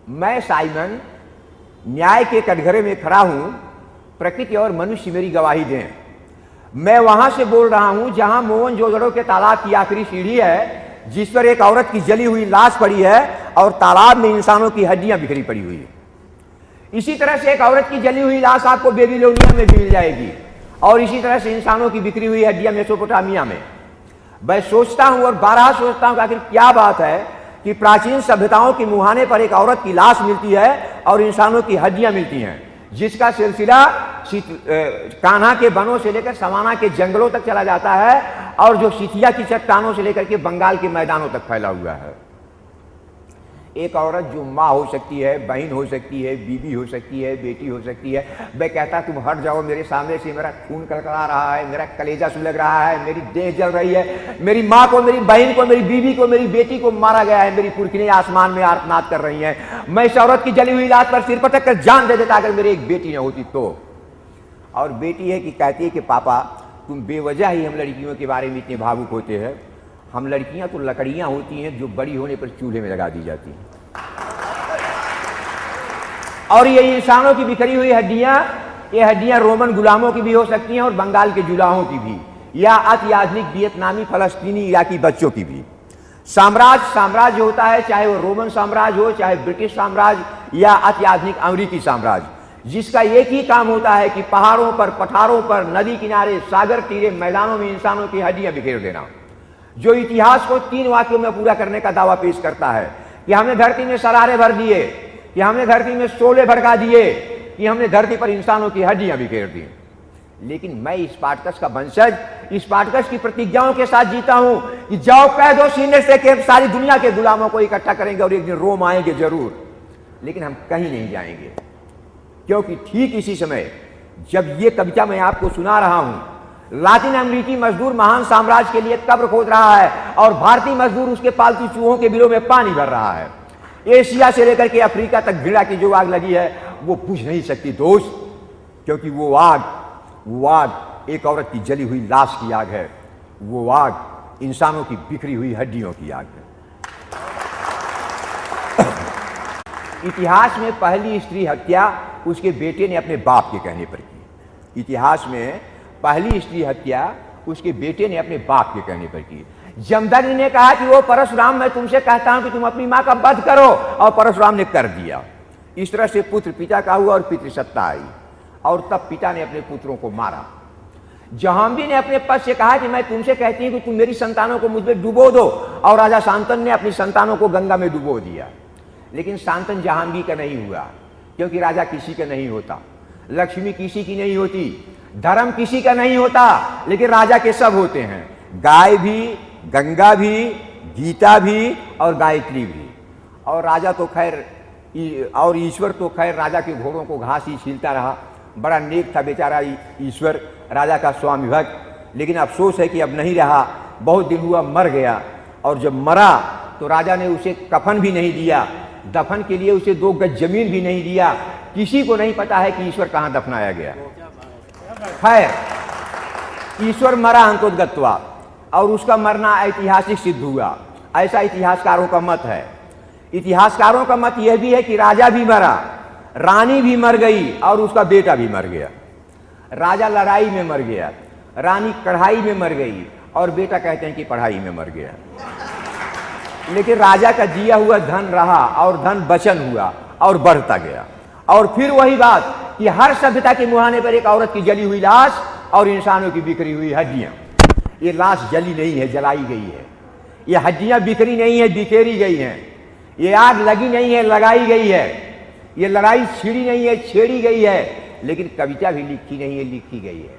मैं साइमन न्याय के कटघरे में खड़ा हूं, प्रकृति और मनुष्य मेरी गवाही दें। मैं वहां से बोल रहा हूं जहां मोहनजोदड़ो के तालाब की आखिरी सीढ़ी है, जिस पर एक औरत की जली हुई लाश पड़ी है और तालाब में इंसानों की हड्डियां बिखरी पड़ी हुई है। इसी तरह से एक औरत की जली हुई लाश आपको बेबीलोनिया में मिल जाएगी और इसी तरह से इंसानों की बिखरी हुई हड्डियां मेसोपोटामिया में। मैं सोचता हूं और बारहा सोचता हूं कि आखिर क्या बात है कि प्राचीन सभ्यताओं के मुहाने पर एक औरत की लाश मिलती है और इंसानों की हड्डियां मिलती हैं, जिसका सिलसिला कान्हा के वनों से लेकर सवाना के जंगलों तक चला जाता है और जो सिथिया की चट्टानों से लेकर के बंगाल के मैदानों तक फैला हुआ है। एक औरत जो माँ हो सकती है, बहन हो सकती है, बीवी हो सकती है, बेटी हो सकती है। मैं कहता तुम हट जाओ मेरे सामने से, मेरा खून कड़कड़ा रहा है, मेरा कलेजा सुलग रहा है, मेरी देह जल रही है, मेरी माँ को, मेरी बहन को, मेरी बीवी को, मेरी बेटी को मारा गया है, मेरी पुरखिनें आसमान में आर्तनाद कर रही हैं। मैं इस औरत की जली हुई लाश पर सिर पटक कर जान दे देता अगर मेरी एक बेटी न होती तो। और बेटी है कि कहती है कि पापा तुम बेवजह ही हम लड़कियों के बारे में इतने भावुक होते हैं। हम लड़कियां तो लकड़ियां होती हैं जो बड़ी होने पर चूल्हे में लगा दी जाती हैं। और ये इंसानों की बिखरी हुई हड्डियां, ये हड्डियां रोमन गुलामों की भी हो सकती हैं और बंगाल के जुलाहों की भी, या अति आधुनिक वियतनामी, फलस्तीनी, इराकी बच्चों की भी। साम्राज्य होता है, चाहे वो रोमन साम्राज्य हो, चाहे ब्रिटिश साम्राज्य या अति आधुनिक अमेरिकी साम्राज्य, जिसका एक ही काम होता है कि पहाड़ों पर, पठारों पर, नदी किनारे, सागर तीरे, मैदानों में इंसानों की हड्डियां बिखेर देना। जो इतिहास को 3 वाक्यों में पूरा करने का दावा पेश करता है कि हमने धरती में सरारे भर दिए, कि हमने धरती में शोले भड़का दिए, कि हमने धरती पर इंसानों की हड्डियां बिखेर दी। लेकिन मैं स्पार्टकस का वंशज, स्पार्टकस की प्रतिज्ञाओं के साथ जीता हूं कि जाओ कह दो सीने से कि सारी दुनिया के गुलामों को इकट्ठा करेंगे और एक दिन रोम आएंगे जरूर। लेकिन हम कहीं नहीं जाएंगे, क्योंकि ठीक इसी समय जब ये कविता मैं आपको सुना रहा हूं, लातिन अमेरिकी मजदूर महान साम्राज्य के लिए कब्र खोद रहा है और भारतीय मजदूर उसके पालतू चूहों के बिलों में पानी भर रहा है। एशिया से लेकर के अफ्रीका तक घृणा की जो आग लगी है वो बुझ नहीं सकती दोस्त, क्योंकि वो आग एक औरत की जली हुई लाश की आग है, वो आग इंसानों की बिखरी हुई हड्डियों की आग है। इतिहास में पहली स्त्री हत्या उसके बेटे ने अपने बाप के कहने पर की। इतिहास में पहली स्त्री हत्या उसके बेटे ने अपने बाप के कहने पर की। जमदग्नि ने कहा कि वो परशुराम, मैं तुमसे कहता हूं कि तुम अपनी मां का वध करो, और परशुराम ने कर दिया। इस तरह से पुत्र पिता का हुआ और पितृसत्ता आई, और तब पिता ने अपने पुत्रों को मारा। जहांबी ने अपने पद से कहा कि मैं तुमसे कहती हूं कि तुम मेरी संतानों को मुझ में डुबो दो, और राजा शांतनु ने अपनी संतानों को गंगा में डुबो दिया। लेकिन शांतनु जहांगीर का नहीं हुआ, क्योंकि राजा किसी का नहीं होता, लक्ष्मी किसी की नहीं होती, धर्म किसी का नहीं होता, लेकिन राजा के सब होते हैं। गाय भी, गंगा भी, गीता भी और गायत्री भी। और राजा तो खैर, और ईश्वर तो खैर राजा के घोड़ों को घास ही छीलता रहा। बड़ा नेक था बेचारा ईश्वर, राजा का स्वामी भक्त। लेकिन अफसोस है कि अब नहीं रहा, बहुत दिन हुआ मर गया। और जब मरा तो राजा ने उसे कफन भी नहीं दिया, दफन के लिए उसे 2 गज जमीन भी नहीं दिया। किसी को नहीं पता है कि ईश्वर कहाँ दफनाया गया। खैर, ईश्वर मरा अंतोदगत्वा, और उसका मरना ऐतिहासिक सिद्ध हुआ, ऐसा इतिहासकारों का मत है। इतिहासकारों का मत यह भी है कि राजा भी मरा, रानी भी मर गई और उसका बेटा भी मर गया। राजा लड़ाई में मर गया, रानी कढ़ाई में मर गई, और बेटा कहते हैं कि पढ़ाई में मर गया। लेकिन राजा का दिया हुआ धन रहा और धन बचन हुआ और बढ़ता गया। और फिर वही बात कि हर सभ्यता के मुहाने पर एक औरत की जली हुई लाश और इंसानों की बिखरी हुई हड्डियां। ये लाश जली नहीं है, जलाई गई है। ये हड्डियां बिखरी नहीं है, बिखेरी गई हैं। ये आग लगी नहीं है, लगाई गई है। ये लड़ाई छिड़ी नहीं है, छेड़ी गई है। लेकिन कविता भी लिखी नहीं है, लिखी गई है।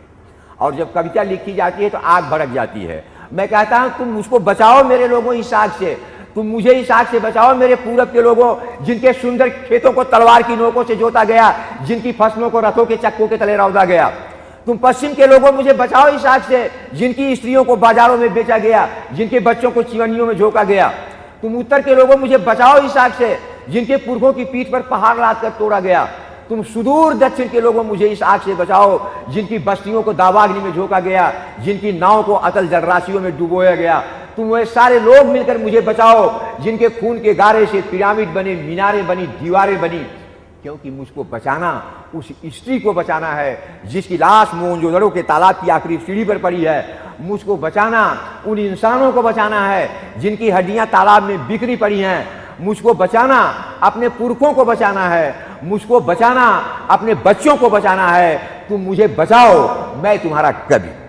और जब कविता लिखी जाती है तो आग भड़क जाती है। मैं कहता हूं तुम उसको बचाओ मेरे लोगों इस आग से, तुम मुझे इस आग से बचाओ मेरे पूरब के लोगों, जिनके सुंदर खेतों को तलवार की नोकों से जोता गया, जिनकी फसलों को रथों के चक्कों के तले रौंदा गया। तुम पश्चिम के लोगों मुझे बचाओ इस आग से, जिनकी स्त्रियों को बाजारों में बेचा गया, जिनके बच्चों को चिवनियों में झोंका गया। तुम उत्तर के लोगों मुझे बचाओ इस आग से, जिनके पुरखों की पीठ पर पहाड़ लाद कर तोड़ा गया। तुम सुदूर दक्षिण के लोगों मुझे इस आग से बचाओ, जिनकी बस्तियों को दावाग्नि में झोंका गया, जिनकी नाव को अतल जलराशियों में डुबोया गया। तुम वे सारे लोग मिलकर मुझे बचाओ जिनके खून के गारे से पिरामिड बने, मीनारें बनी, दीवारें बनी, क्योंकि मुझको बचाना उस स्त्री को बचाना है जिसकी लाश मोहनजोदड़ो के तालाब की आखिरी सीढ़ी पर पड़ी है। मुझको बचाना उन इंसानों को बचाना है जिनकी हड्डियां तालाब में बिखरी पड़ी हैं। मुझको बचाना अपने पुरखों को बचाना है। मुझको बचाना अपने बच्चों को बचाना है। तुम मुझे बचाओ, मैं तुम्हारा कवि।